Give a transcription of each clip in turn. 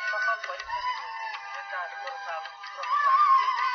Safal White Universidad Corporal Profesor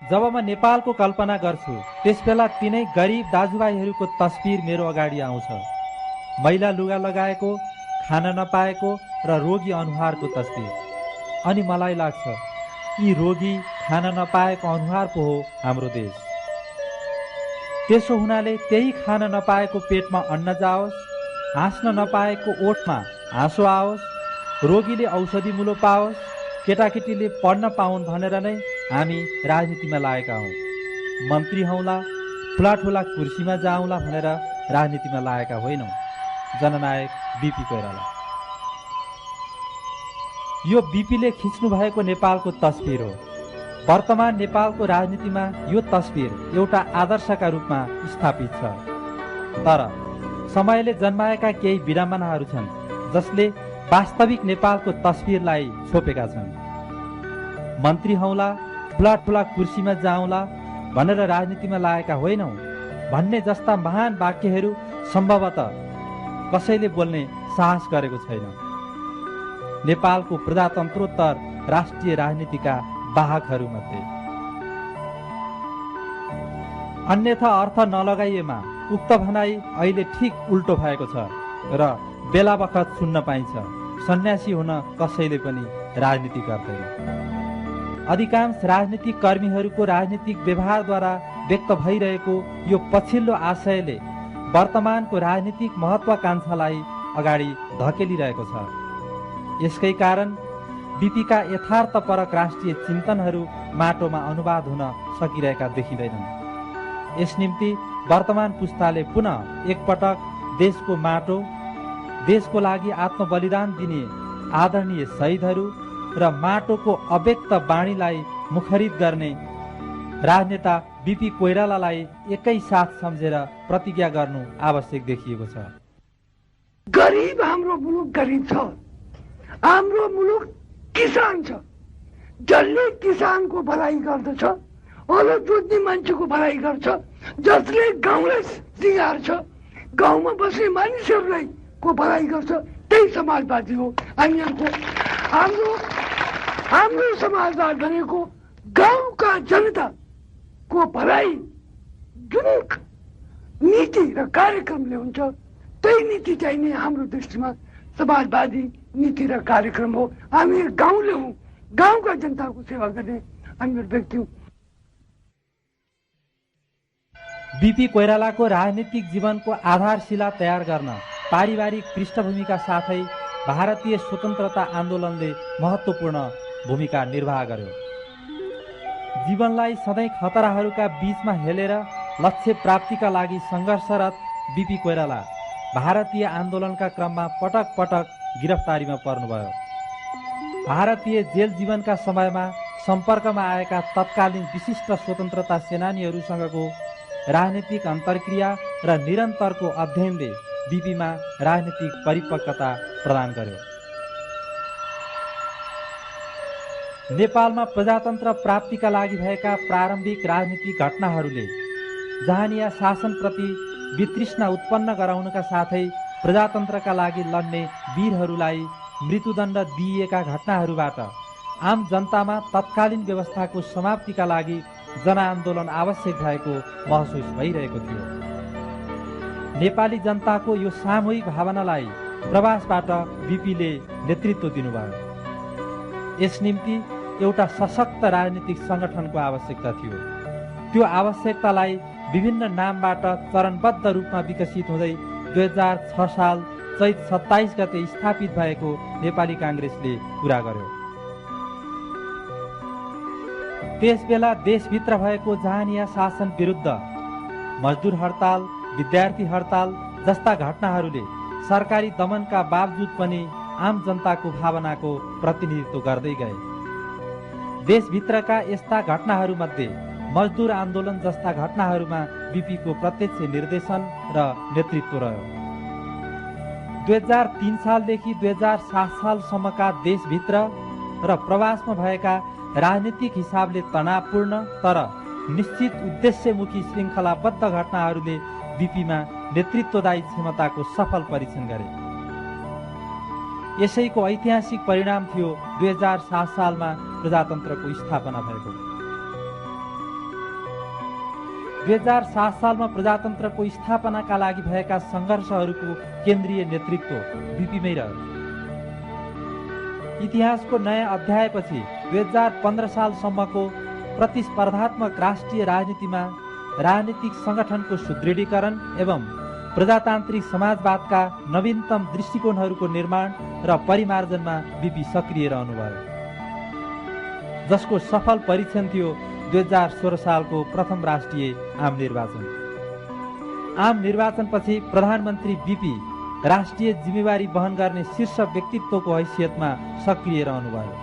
जब म नेपालको कल्पना गर्छु त्यसबेला तिनै गरिब दाजुभाइहरूको तस्बिर मेरो अगाडि आउँछ। मैला लुगा लगाएको, खान नपाएको र रोगी अनुहारको तस्बिर। अनि मलाई लाग्छ यी रोगी खान नपाएको अनुहार पो हो हाम्रो देश। त्यसो हुनाले त्यही खान नपाएको पेटमा अन्न जाओस्, हाँस्न नपाएको ओठमा हाँसो आओस्, रोगीले औषधि मुलो पाओस्, केटाकेटीले पढ्न पाउन् भनेर नै हामी राजनीतिमा लागेका हौँ। मन्त्री हौला, ठुला ठुला कुर्सीमा जाउँला भनेर राजनीतिमा लागेका होइनौँ। जननायक बीपी कोइराला। यो बीपीले खिच्नु भएको नेपालको तस्बिर हो। वर्तमान नेपालको राजनीतिमा यो तस्बिर एउटा आदर्शका रूपमा स्थापित छ। तर समयले जन्माएका केही विडम्बनाहरू छन् जसले वास्तविक नेपालको तस्बिरलाई छोपेका छन्। मन्त्री हौला, ठुला ठुला कुर्सीमा जाउँला भनेर राजनीतिमा लागेका होइनौँ भन्ने जस्ता महान वाक्यहरू सम्भवतः कसैले बोल्ने साहस गरेको छैन। नेपालको प्रजातन्त्रोत्तर राष्ट्रिय राजनीतिका वाहकहरूमध्ये। अन्यथा अर्थ नलगाइएमा उक्त भनाई अहिले ठिक उल्टो भएको छ र बेला बखत सुन्न पाइन्छ सन्यासी हुन कसैले पनि राजनीति गर्दैन। अधिकांश राजनीतिक कर्मीहरूको राजनीतिक व्यवहारद्वारा व्यक्त भइरहेको यो पछिल्लो आशयले वर्तमानको राजनीतिक महत्वाकांक्षालाई अगाडि धकेलिरहेको छ। यसकै कारण बीपीका यथार्थपरक राष्ट्रिय चिन्तनहरू माटोमा अनुवाद हुन सकिरहेका देखिँदैनन्। यस निम्ति वर्तमान पुस्ताले पुनः एकपटक देशको माटो, देशको लागि आत्मबलिदान दिने आदरणीय शहीदहरू र माटोको अव्यक्त बाणीलाई मुखरित गर्ने राजनेता बीपी कोइरालालाई एकै साथ सम्झेर प्रतिज्ञा गर्नु आवश्यक देखिएको छ। गरिब हाम्रो मुलुक गरिब छ। हाम्रो मुलुक किसान छ। जसले किसानको भलाइ गर्दछ, हलो जोत्ने मान्छेको भलाइ गर्छ, जसले गाउँलाई सिँगार्छ, गाउँमा बस्ने मानिसहरूलाई को भलाइ गर्छ, त्यही समाजवादी हो। हाम्रो समाजवाद भनेको गाउँका जनताको भलाइ जुन नीति र कार्यक्रमले हुन्छ त्यही नीति चाहिँ नै हाम्रो दृष्टिमा समाजवादी नीति र कार्यक्रम हो। हामी गाउँले हौँ, गाउँका जनताको सेवा गर्ने हामी व्यक्ति हौँ। बीपी कोइरालाको राजनीतिक जीवनको आधारशिला तयार गर्न पारिवारिक पृष्ठभूमिका साथै भारतीय स्वतन्त्रता आन्दोलनले महत्त्वपूर्ण भूमिका निर्वाह गर्यो। जीवनलाई सधैँ खतराहरूका बीचमा हेलेर लक्ष्य प्राप्तिका लागि सङ्घर्षरत बीपी कोइराला भारतीय आन्दोलनका क्रममा पटक पटक गिरफ्तारीमा पर्नुभयो। भारतीय जेल जीवनका समयमा सम्पर्कमा आएका तत्कालीन विशिष्ट स्वतन्त्रता सेनानीहरूसँगको राजनीतिक अन्तर्क्रिया र निरन्तरको अध्ययनले बीपीमा राजनीतिक परिपक्वता प्रदान गर्यो। नेपालमा प्रजातन्त्र प्राप्तिका लागि भएका प्रारम्भिक राजनीतिक घटनाहरूले जहानिया शासनप्रति वितृष्णा उत्पन्न गराउनका साथै प्रजातन्त्रका लागि लड्ने वीरहरूलाई मृत्युदण्ड दिइएका घटनाहरूबाट आम जनतामा तत्कालीन व्यवस्थाको समाप्तिका लागि जनआन्दोलन आवश्यक भएको महसुस भइरहेको थियो। नेपाली जनताको यो सामूहिक भावनालाई प्रवासबाट बीपीले नेतृत्व दिनुभयो। यस निम्ति एउटा सशक्त राजनीतिक सङ्गठनको आवश्यकता थियो। त्यो आवश्यकतालाई विभिन्न नामबाट चरणबद्ध रूपमा विकसित हुँदै 2006 साल चैत 27 गते स्थापित भएको नेपाली काङ्ग्रेसले पुरा गर्यो। त्यसबेला देशभित्र भएको जहानिया शासन विरुद्ध मजदुर हडताल, विद्यार्थी हडताल जस्ता घटनाहरूले सरकारी दमनका बावजुद पनि आम जनताको भावनाको प्रतिनिधित्व गर्दै गए। देशभित्रका यस्ता घटनाहरूमध्ये मजदुर आन्दोलन जस्ता घटनाहरूमा बीपीको प्रत्यक्ष निर्देशन र नेतृत्व रह्यो। 2003 सालदेखि 2007 सालसम्मका देशभित्र र प्रवासमा भएका राजनीतिक हिसाबले तनावपूर्ण तर निश्चित उद्देश्यमुखी श्रृङ्खलाबद्ध घटनाहरूले बीपीमा नेतृत्वदायी क्षमताको सफल परीक्षण गरे। यसैको ऐतिहासिक परिणाम थियो 2007 सालमा प्रजातन्त्रको स्थापना भएको। 2007 सालमा प्रजातन्त्रको स्थापनाका लागि भएका सङ्घर्षहरूको केन्द्रीय नेतृत्व बीपीमै रह्यो। इतिहासको नयाँ अध्यायपछि 2015 सालसम्मको प्रतिस्पर्धात्मक राष्ट्रिय राजनीतिमा राजनीतिक सङ्गठनको सुदृढीकरण एवं प्रजातान्त्रिक समाजवादका नवीनतम दृष्टिकोणहरूको निर्माण र परिमार्जनमा बीपी सक्रिय रहनुभयो, जसको सफल परीक्षण थियो 2016 सालको प्रथम राष्ट्रिय आम निर्वाचन। आम निर्वाचनपछि प्रधानमन्त्री बीपी राष्ट्रिय जिम्मेवारी वहन गर्ने शीर्ष व्यक्तित्वको हैसियतमा सक्रिय रहनुभयो।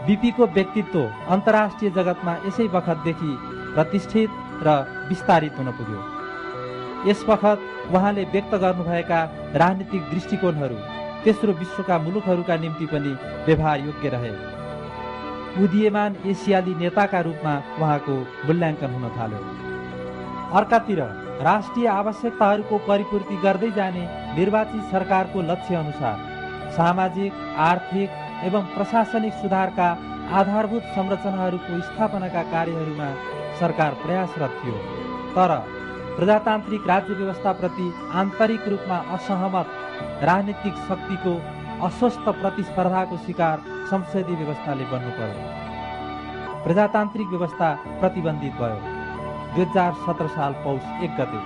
बीपीको व्यक्तित्व अन्तर्राष्ट्रिय जगतमा यसै बखतदेखि प्रतिष्ठित र विस्तारित हुन पुग्यो। यस बखत उहाँले व्यक्त गर्नुभएका राजनीतिक दृष्टिकोणहरू तेस्रो विश्वका मुलुकहरूका निम्ति पनि व्यवहार योग्य रहे। उदीयमान एसियाली नेताका रूपमा उहाँको मूल्याङ्कन हुन थाल्यो। अर्कातिर राष्ट्रिय आवश्यकताहरूको परिपूर्ति गर्दै जाने निर्वाचित सरकारको लक्ष्य अनुसार सामाजिक, आर्थिक एवं प्रशासनिक सुधारका आधारभूत संरचनाहरूको स्थापनाका कार्यहरूमा सरकार प्रयासरत थियो। तर प्रजातान्त्रिक राज्य व्यवस्थाप्रति आन्तरिक रूपमा असहमत राजनीतिक शक्तिको अस्वस्थ प्रतिस्पर्धाको शिकार संसदीय व्यवस्थाले बन्नु पर्यो। प्रजातान्त्रिक व्यवस्था प्रतिबन्धित भयो। 2017 साल पौष 1 गते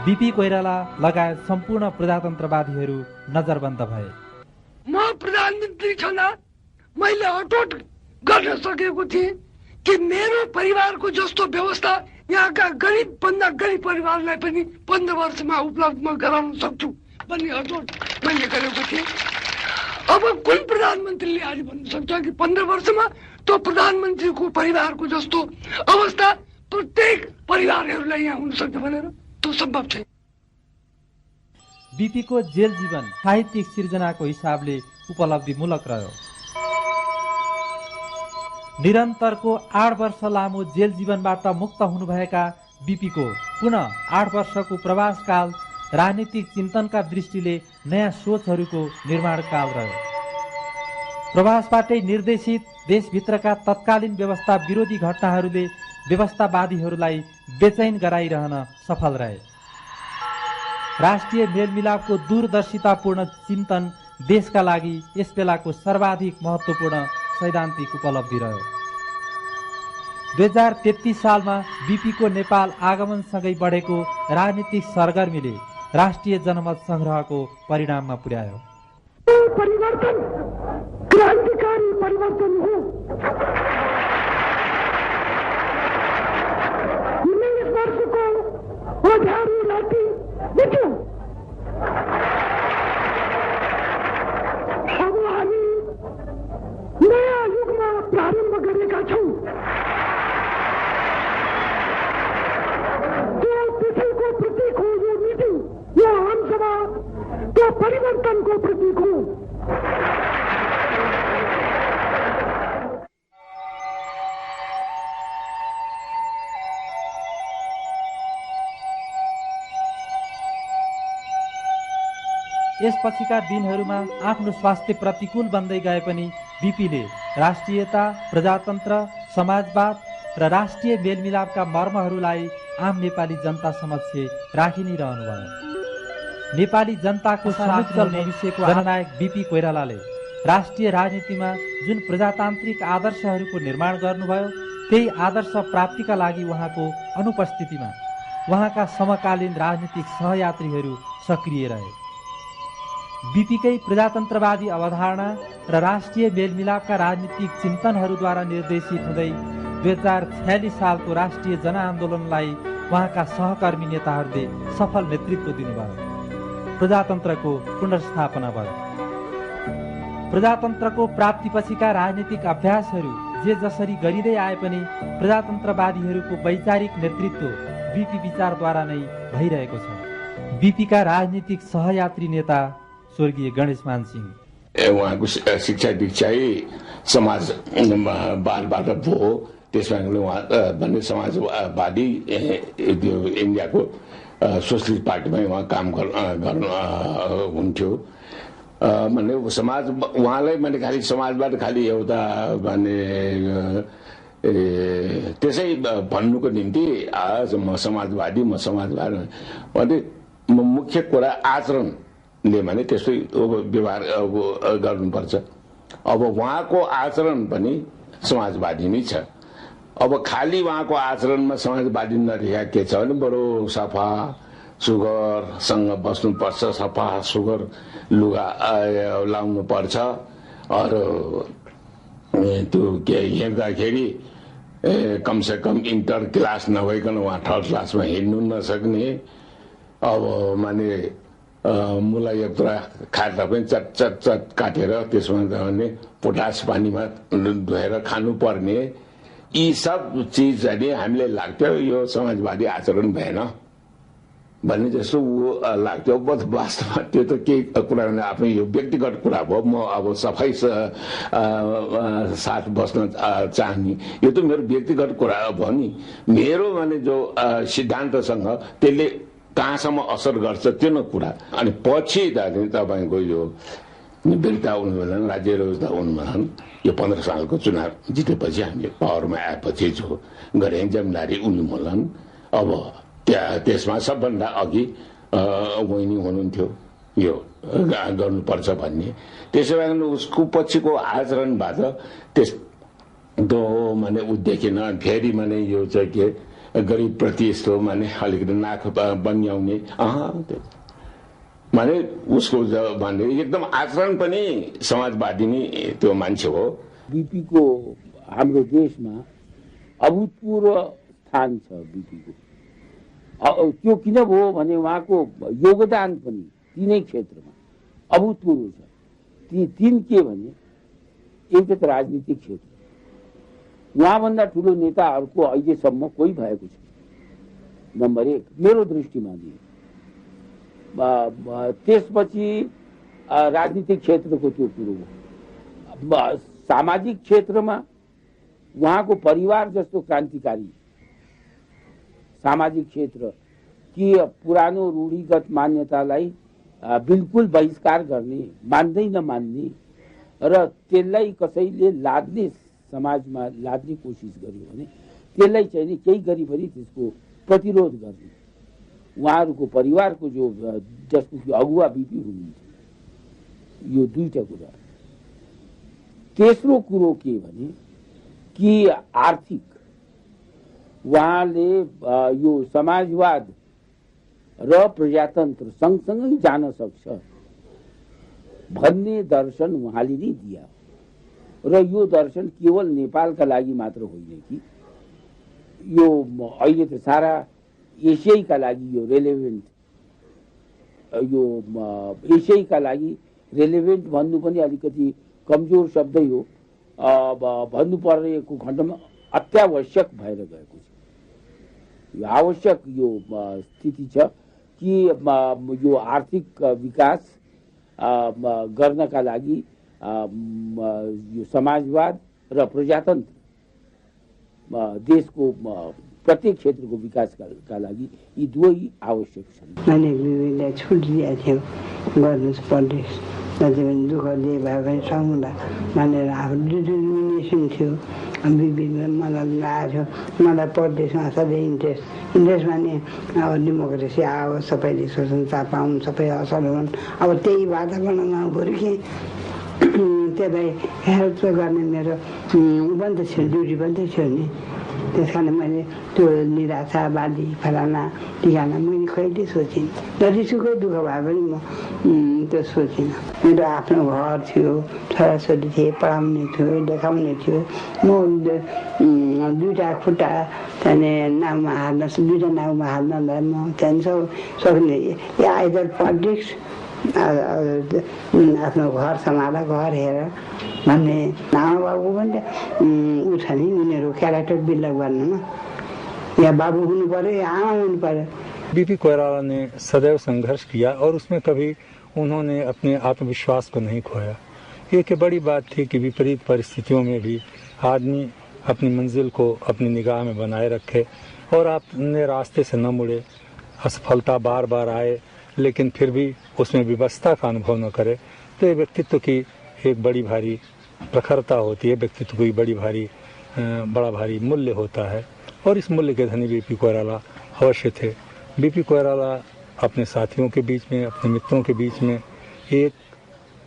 बीपी कोइराला लगायत सम्पूर्ण प्रजातन्त्रवादीहरू नजरबन्द भए। म प्रधानमन्त्री छँदा मैले अटोट गर्न सकेको थिएँ कि मेरो परिवारको जस्तो व्यवस्था यहाँका गरिब भन्दा गरिब परिवारलाई पनि 15 वर्षमा उपलब्ध म गराउन सक्छु भन्ने अटोट मैले गरेको थिएँ। अब कुन प्रधानमन्त्रीले आज भन्न सक्छ कि 15 वर्षमा त्यो प्रधानमन्त्रीको परिवारको जस्तो अवस्था प्रत्येक परिवारहरूलाई यहाँ हुन सक्छ भनेर? त्यो सम्भव छैन। बीपीको जेल जीवन साहित्यिक सिर्जनाको हिसाबले उपलब्धिमूलक रह्यो। निरन्तरको 8 वर्ष लामो जेल जीवनबाट मुक्त हुनुभएका बीपीको पुनः 8 वर्षको प्रवासकाल राजनीतिक चिन्तनका दृष्टिले नयाँ सोचहरूको निर्माण काल रह्यो। प्रवासबाटै निर्देशित देशभित्रका तत्कालीन व्यवस्था विरोधी घटनाहरूले व्यवस्थावादीहरूलाई बेचैन गराइरहन सफल रहे। राष्ट्रिय मेलमिलापको दूरदर्शितापूर्ण चिन्तन देशका लागि यस बेलाको सर्वाधिक महत्त्वपूर्ण सैद्धान्तिक उपलब्धि रह्यो। 2033 सालमा बीपीको नेपाल आगमनसँगै बढेको राजनीतिक सरगर्मीले राष्ट्रिय जनमत संग्रहको परिणाममा पुर्यायो। परिवर्तन क्रान्तिकारी परिवर्तन हो। वर्षको अँध्यारो राति बित्यो। अब हामी नयाँ युगमा प्रारम्भ गरेका छौँ। त्यो पृथ्वीको प्रतीक हो यो मिटिङ, यो आमसभा, त्यो परिवर्तनको प्रतीक हो। यसपछिका दिनहरूमा आफ्नो स्वास्थ्य प्रतिकूल बन्दै गए पनि बिपीले राष्ट्रियता, प्रजातन्त्र, समाजवाद र राष्ट्रिय मेलमिलापका मर्महरूलाई आम नेपाली जनता समक्ष राखि नै रहनुभयो। नेपाली जनताको समुज्जवल भविष्यको जननायक बिपी कोइरालाले राष्ट्रिय राजनीतिमा जुन प्रजातान्त्रिक आदर्शहरूको निर्माण गर्नुभयो, त्यही आदर्श प्राप्तिका लागि उहाँको अनुपस्थितिमा उहाँका समकालीन राजनीतिक सहयात्रीहरू सक्रिय रहे। बिपीकै प्रजातन्त्रवादी अवधारणा र राष्ट्रिय मेलमिलापका राजनीतिक चिन्तनहरूद्वारा निर्देशित हुँदै 2046 सालको राष्ट्रिय जनआन्दोलनलाई उहाँका सहकर्मी नेताहरूले सफल नेतृत्व दिनुभयो। प्रजातन्त्रको पुनर्स्थापना भयो। प्रजातन्त्रको प्राप्तिपछिका राजनीतिक अभ्यासहरू जे जसरी गरिँदै आए पनि प्रजातन्त्रवादीहरूको वैचारिक नेतृत्व बिपी विचारद्वारा नै भइरहेको छ। बिपीका राजनीतिक सहयात्री नेता स्वर्गीय गणेशमान सिंह, उहाँको शिक्षा दीक्षाै समाजवादबाट भयो। त्यसमा उहाँ भन्ने समाजवादी इन्डियाको सोसलिस्ट पार्टीमा उहाँ काम गर्नुहुन्थ्यो। भन्ने समाज उहाँलाई मैले खालि समाजवाद खालि एउटा भन्ने त्यसै भन्नुको निम्ति म समाजवादी भने मुख्य कुरा आचरणले भने त्यस्तै व्यवहार गर्नुपर्छ। अब उहाँको आचरण पनि समाजवादी नै छ। अब खालि उहाँको आचरणमा समाजवादी नदेखा के छ भने बडो सफा सुगरसँग बस्नुपर्छ, सफा सुगर लुगा लाउनु पर्छ, अरू त्यो के हेर्दाखेरि कमसे कम इन्टर क्लास नभइकन उहाँ थर्ड क्लासमा हिँड्नु नसक्ने। अब माने मुला यत्रा खाँदा पनि चट चट चट काटेर त्यसमा भने पोटास पानीमा धोएर खानुपर्ने। यी सब चिज चाहिँ हामीले लाग्थ्यो यो समाजवादी आचरण भएन भन्ने जस्तो लाग्थ्यो। वास्तवमा त्यो त केही कुरा आफ्नो यो व्यक्तिगत कुरा भयो। म अब सफाइ साथ बस्न चाहने यो त मेरो व्यक्तिगत कुरा भयो नि। मेरो माने जो सिद्धान्तसँग त्यसले कहाँसम्म असर गर्छ त्यो न कुरा। अनि पछि तपाईँको यो विरुद्ध उन्मूलन, राज्य विरुद्ध उन्मूलन, यो 15 सालको चुनाव जितेपछि हामीले पावरमा आएपछि जो गरे जमिनदारी उन्मूलन, अब त्यसमा सबभन्दा अघि वहिनी हुनुहुन्थ्यो यो गर्नुपर्छ भन्ने। त्यसो भए उसको पछिको आचरणबाट त्यस्तो माने ऊ देखिन। फेरि माने यो चाहिँ के गरिब प्रति यस्तो माने अलिकति नाक बन्याउने माने उसको भन्ने एकदम आचरण पनि समाजवादी नै त्यो मान्छे हो। बिपीको हाम्रो देशमा अभूतपूर्व स्थान छ। बिपीको त्यो किन भयो भने उहाँको योगदान पनि तीनै क्षेत्रमा अभूतपूर्व छ। ती तीन के भने एउटा त राजनीतिक क्षेत्र, उहाँभन्दा ठुलो नेताहरूको अहिलेसम्म कोही भएको छैन। नम्बर 1 मेरो दृष्टिमा दिए। त्यसपछि राजनीतिक क्षेत्रको त्यो कुरो हो। सामाजिक क्षेत्रमा उहाँको परिवार जस्तो क्रान्तिकारी सामाजिक क्षेत्र कि पुरानो रूढिगत मान्यतालाई बिल्कुल बहिष्कार गर्ने, मान्दै नमान्ने र त्यसलाई कसैले लाद्ने, समाजमा लाद्ने कोसिस गर्यो भने त्यसलाई चाहिँ केही गरी पनि त्यसको प्रतिरोध गर्ने उहाँहरूको परिवारको जो जसको कि अगुवा बिपी हुनुहुन्थ्यो। यो दुईटा कुरा। तेस्रो कुरो के भने कि आर्थिक उहाँले यो समाजवाद र प्रजातन्त्र सँगसँगै जान सक्छ भन्ने दर्शन उहाँले नै दिया। र यो दर्शन केवल नेपालका लागि मात्र होइन कि यो अहिले त सारा एसियाका लागि यो रेलेभेन्ट, यो एसियाका लागि रेलेभेन्ट भन्नु पनि अलिकति कमजोर शब्दै हो। भन्नु परेको खण्डमा अत्यावश्यक भएर गएको छ। यो आवश्यक यो स्थिति छ कि यो आर्थिक विकास गर्नका लागि यो समाजवाद र प्रजातन्त्र देशको प्रत्येक क्षेत्रको विकासका लागि यी दुवै आवश्यक छन्। मैले बिबीलाई छुट दिएको थियो गर्नु परदेश जति पनि दुःख दिए भए पनि सँगला भनेर आफ्नो नोमिनेसन थियो। बिबीले मलाई लागेको थियो मलाई परदेशमा सधैँ इन्ट्रेस्ट भने अब डेमोक्रेसी आओ, सबैले स्वतन्त्रता पाउन्, सबै असल हुन्। अब त्यही वातावरणमा हुर्केँ। त्यसलाई हेल्प गर्ने मेरो ऊ पनि त थियो, ड्युटी पनि त थियो नि। त्यस कारण मैले त्यो निराशावादी फलाना ठिकाना मैले कहिले सोचिनँ। जतिसुकै दुःख भए पनि म त्यो सोचिनँ। मेरो आफ्नो घर थियो, छोराछोरी थिए, पढाउने थियो, देखाउने थियो। म दुईवटा खुट्टा त्यहाँदेखि नाउँमा हाल्न, दुईवटा नाउँमा हाल्नलाई म त्यहाँदेखि सक्ने आइदर पोलिटिक्स आफ्नो घर सम्हाल, घर हेर भन्ने आमा बाबु पनि ऊ छ नि, उनीहरू क्यारेक्टर बिल्डअप गर्नुमा या बाबू हुनु पर्यो या आमा हुनु पर्यो। बीपी कोइराला ने सदैव संघर्ष किया और उसमें कभी उन्होंने अपने आत्मविश्वास को नहीं खोया। ये एक बड़ी बात थी कि विपरीत परिस्थितियों में भी आदमी अपनी मंजिल को अपनी निगाह में बनाए रखे और अपने रास्ते से न मुड़े। असफलता बार बार आए लेकिन फिर भी उसमें विवशता का अनुभव न करे, तो ये व्यक्तित्व की एक बड़ी भारी प्रखरता होती है, व्यक्तित्व की बड़ा भारी मूल्य होता है। और इस मूल्य के धनी बीपी कोइराला अवश्य थे। बीपी कोइराला अपने साथियों के बीच में, अपने मित्रों के बीच में एक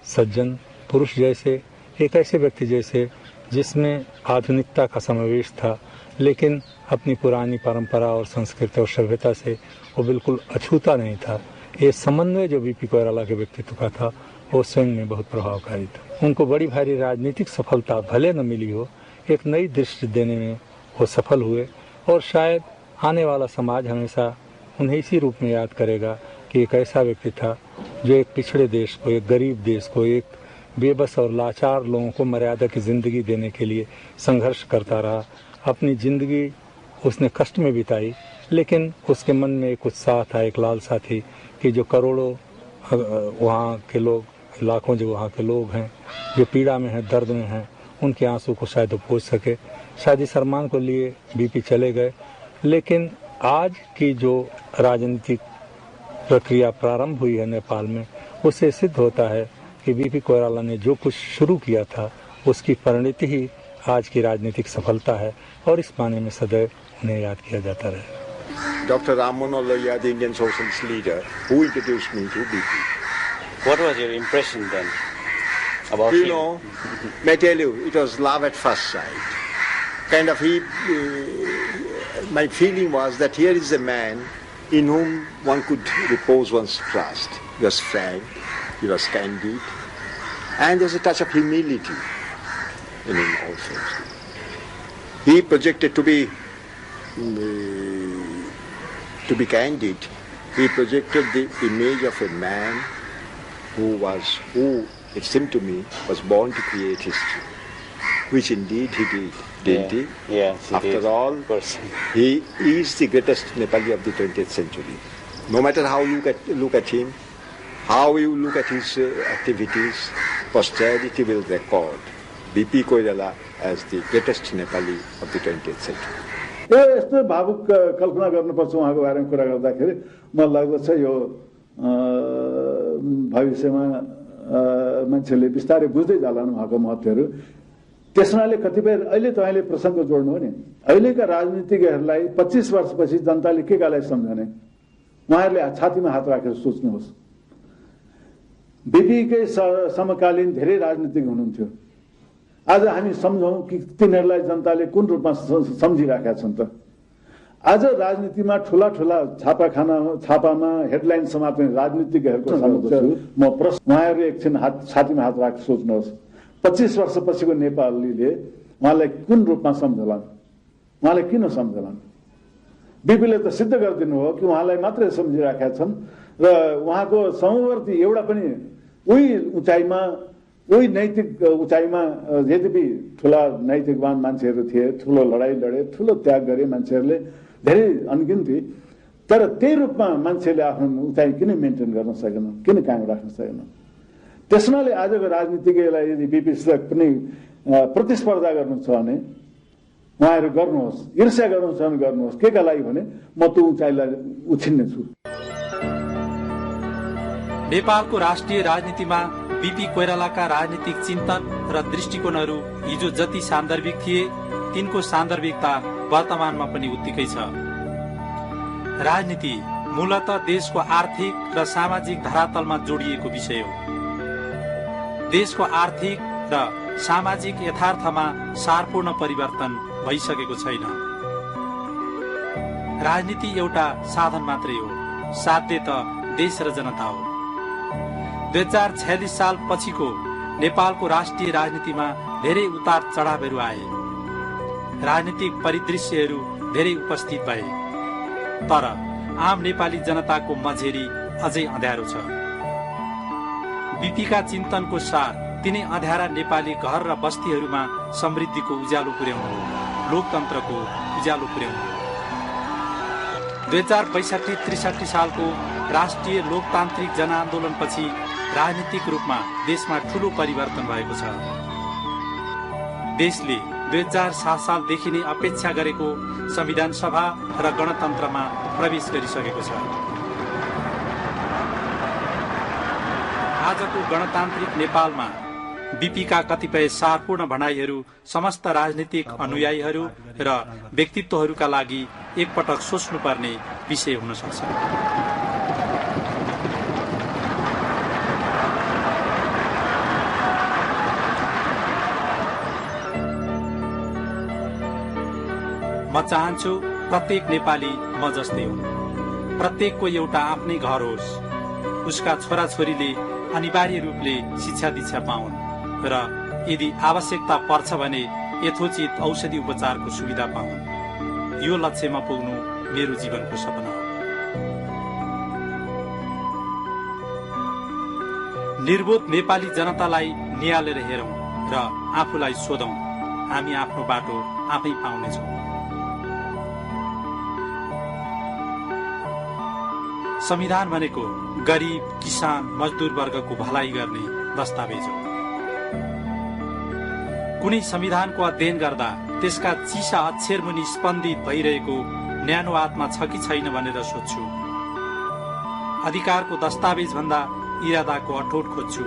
सज्जन पुरुष जैसे, एक ऐसे व्यक्ति जैसे जिसमें आधुनिकता का समावेश था, लेकिन अपनी पुरानी परंपरा और संस्कृति और सभ्यता से वो बिल्कुल अछूता नहीं था। ये समन्वय जो बीपी कोइराला के व्यक्तित्व का था वो स्वयं में बहुत प्रभावकारी था। उनको बड़ी भारी राजनीतिक सफलता भले न मिली हो, एक नई दृष्टि देने में वो सफल हुए और शायद आने वाला समाज हमेशा उन्हें इसी रूप में याद करेगा कि एक ऐसा व्यक्ति था जो एक पिछड़े देश को, एक गरीब देश को, एक बेबस और लाचार लोगों को मर्यादा की ज़िंदगी देने के लिए संघर्ष करता रहा। अपनी ज़िंदगी उसने कष्ट में बिताई, लेकिन उसके मन में एक उत्साह था, एक लालसा थी कि जो करोड़ों वहाँ के लोग, लाखों जो वहाँ के लोग हैं जो पीड़ा में हैं, दर्द में हैं, उनके आंसू को शायद वो पोंछ सके। शायद इस अरमान को लिए बीपी चले गए। लेकिन आज की जो राजनीतिक प्रक्रिया प्रारंभ हुई है नेपाल में, उससे सिद्ध होता है कि बीपी कोइराला ने जो कुछ शुरू किया था उसकी परिणति ही आज की राजनीतिक सफलता है और इस माने में सदैव उन्हें याद किया जाता रहे। Dr. Ram Manohar Lohia, the Indian socialist leader, who introduced me to BP. What was your impression then about him? You know, may I tell you, it was love at first sight. Kind of my feeling was that here is a man in whom one could repose one's trust. He was frank, he was candid, and there's a touch of humility in him also. He projected to be candid. He projected the image of a man who it seemed to me, was born to create history, which indeed he did, didn't he? Yes, he After did. all, Of course. he is the greatest Nepali of the 20th century. No matter how you look at him, how you look at his activities, posterity will record BP Koirala as the greatest Nepali of the 20th century. यस्तो भावुक कल्पना गर्नुपर्छ उहाँको बारेमा कुरा गर्दाखेरि मलाई लाग्दछ यो भविष्यमा मान्छेले बिस्तारै बुझ्दै जालान् उहाँको महत्त्वहरू। त्यसनाले कतिपय अहिले तपाईँले प्रसङ्ग जोड्नु हो नि, अहिलेका राजनीतिज्ञहरूलाई 25 वर्षपछि जनताले के कालाई सम्झने, उहाँहरूले छातीमा हात राखेर सोच्नुहोस्। बीपीकै समकालीन धेरै राजनीतिज्ञ हुनुहुन्थ्यो। आज हामी सम्झौँ कि तिनीहरूलाई जनताले कुन रूपमा सम्झिराखेका छन् त। आज राजनीतिमा ठुला ठुला छापामा हेडलाइन समात्ने राजनीतिज्ञहरूको म प्रश्न, उहाँहरूले एकछिन छातीमा हात राखेर सोच्नुहोस्, 25 वर्षपछिको नेपालीले उहाँलाई कुन रूपमा सम्झलान्, उहाँलाई किन सम्झलान्। बीपीले त सिद्ध गरिदिनु हो कि उहाँलाई मात्रै सम्झिराखेका छन् र उहाँको समवर्ती एउटा पनि उही उचाइमा, उही नैतिक उचाइमा, यद्यपि ठुला नैतिकवान मान्छेहरू थिए, ठुलो लडाइँ लडे, ठुलो त्याग गरे मान्छेहरूले, धेरै अनगिन्ती, तर त्यही रूपमा मान्छेले आफ्नो उचाइ किन मेन्टेन गर्न सकेन, किन कायम राख्न सकेन। त्यसनाले आजको राजनीतिज्ञलाई यदि बीपीसित पनि प्रतिस्पर्धा गर्नु छ भने उहाँहरू गर्नुहोस्, ईर्ष्या गर्नुहुन्छ भने गर्नुहोस्। केका लागि भने म त्यो उचाइलाई उछिन्ने छु। नेपालको राष्ट्रिय राजनीतिमा बीपी कोइरालाका राजनीतिक चिन्तन र दृष्टिकोणहरू हिजो जति सान्दर्भिक थिए तिनको सान्दर्भिकता वर्तमानमा पनि उत्तिकै छ। राजनीति मूलतः देशको आर्थिक र सामाजिक धरातलमा जोडिएको विषय हो। देशको आर्थिक र सामाजिक यथार्थमा सारपूर्ण परिवर्तन भइसकेको छैन। राजनीति एउटा साधन मात्रै हो, साध्य त देश र जनता हो। 2046 साल पछिको नेपालको राष्ट्रिय राजनीतिमा धेरै उतार चढावहरू आए, राजनीतिक परिदृश्यहरू धेरै उपस्थित भए, तर आम नेपाली जनताको मझेरी अझै अँध्यारो छ। बीपीका चिन्तनको सार तिनै अँध्यारा नेपाली घर र बस्तीहरूमा समृद्धिको उज्यालो पुर्याउनु, लोकतन्त्रको उज्यालो पुर्याउनु। 2062-63 सालको राष्ट्रिय लोकतान्त्रिक जनआन्दोलनपछि राजनीतिक रूपमा देशमा ठूलो परिवर्तन भएको छ। देशले 2007 सालदेखि नै अपेक्षा गरेको संविधान सभा र गणतन्त्रमा प्रवेश गरिसकेको छ। आजको गणतान्त्रिक नेपालमा बीपीका कतिपय सारपूर्ण भनाइहरू समस्त राजनीतिक अनुयायीहरू र व्यक्तित्वहरूका लागि एकपटक सोच्नुपर्ने विषय हुन सक्छ। म चाहन्छु प्रत्येक नेपाली म जस्तै हुन्, प्रत्येकको एउटा आफ्नै घर होस्, उसका छोराछोरीले अनिवार्य रूपले शिक्षा दीक्षा पाउन् र यदि आवश्यकता पर्छ भने यथोचित औषधि उपचारको सुविधा पाउन्। यो लक्ष्यमा पुग्नु मेरो जीवनको सपना हो। निर्बोध नेपाली जनतालाई निहालेर हेरौं र आफूलाई सोधौं, हामी आफ्नो बाटो आफै पाउनेछौं। संविधान भनेको गरिब, किसान, मजदुर वर्गको भलाइ गर्ने दस्तावेज हो। कुनै संविधानको अध्ययन गर्दा त्यसका चिसा अक्षर मुनि स्पन्दित भइरहेको न्यानो आत्मा छ कि छैन भनेर सोध्छु। अधिकारको दस्तावेज भन्दा इरादाको अठोट खोज्छु।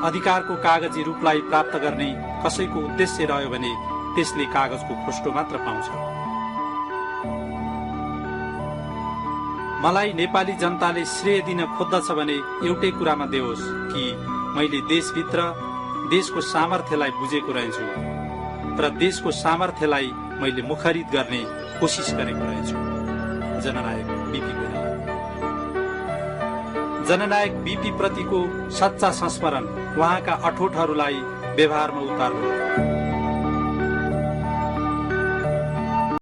अधिकारको कागजी रूपलाई प्राप्त गर्ने कसैको उद्देश्य रह्यो भने त्यसले कागजको खोस्टो मात्र पाउँछ। मलाई नेपाली जनताले श्रेय दिन खोज्दछ भने एउटै कुरामा देओस् कि मैले देशभित्र देशको सामर्थ्यलाई बुझेको रहेछु र देशको सामर्थ्यलाई मैले मुखरित गर्ने कोसिस गरेको रहेछु। जननायक बीपी कोइराला। जननायक बीपी प्रतिको सच्चा संस्मरण उहाँका अठोटहरूलाई व्यवहारमा उतार्नु।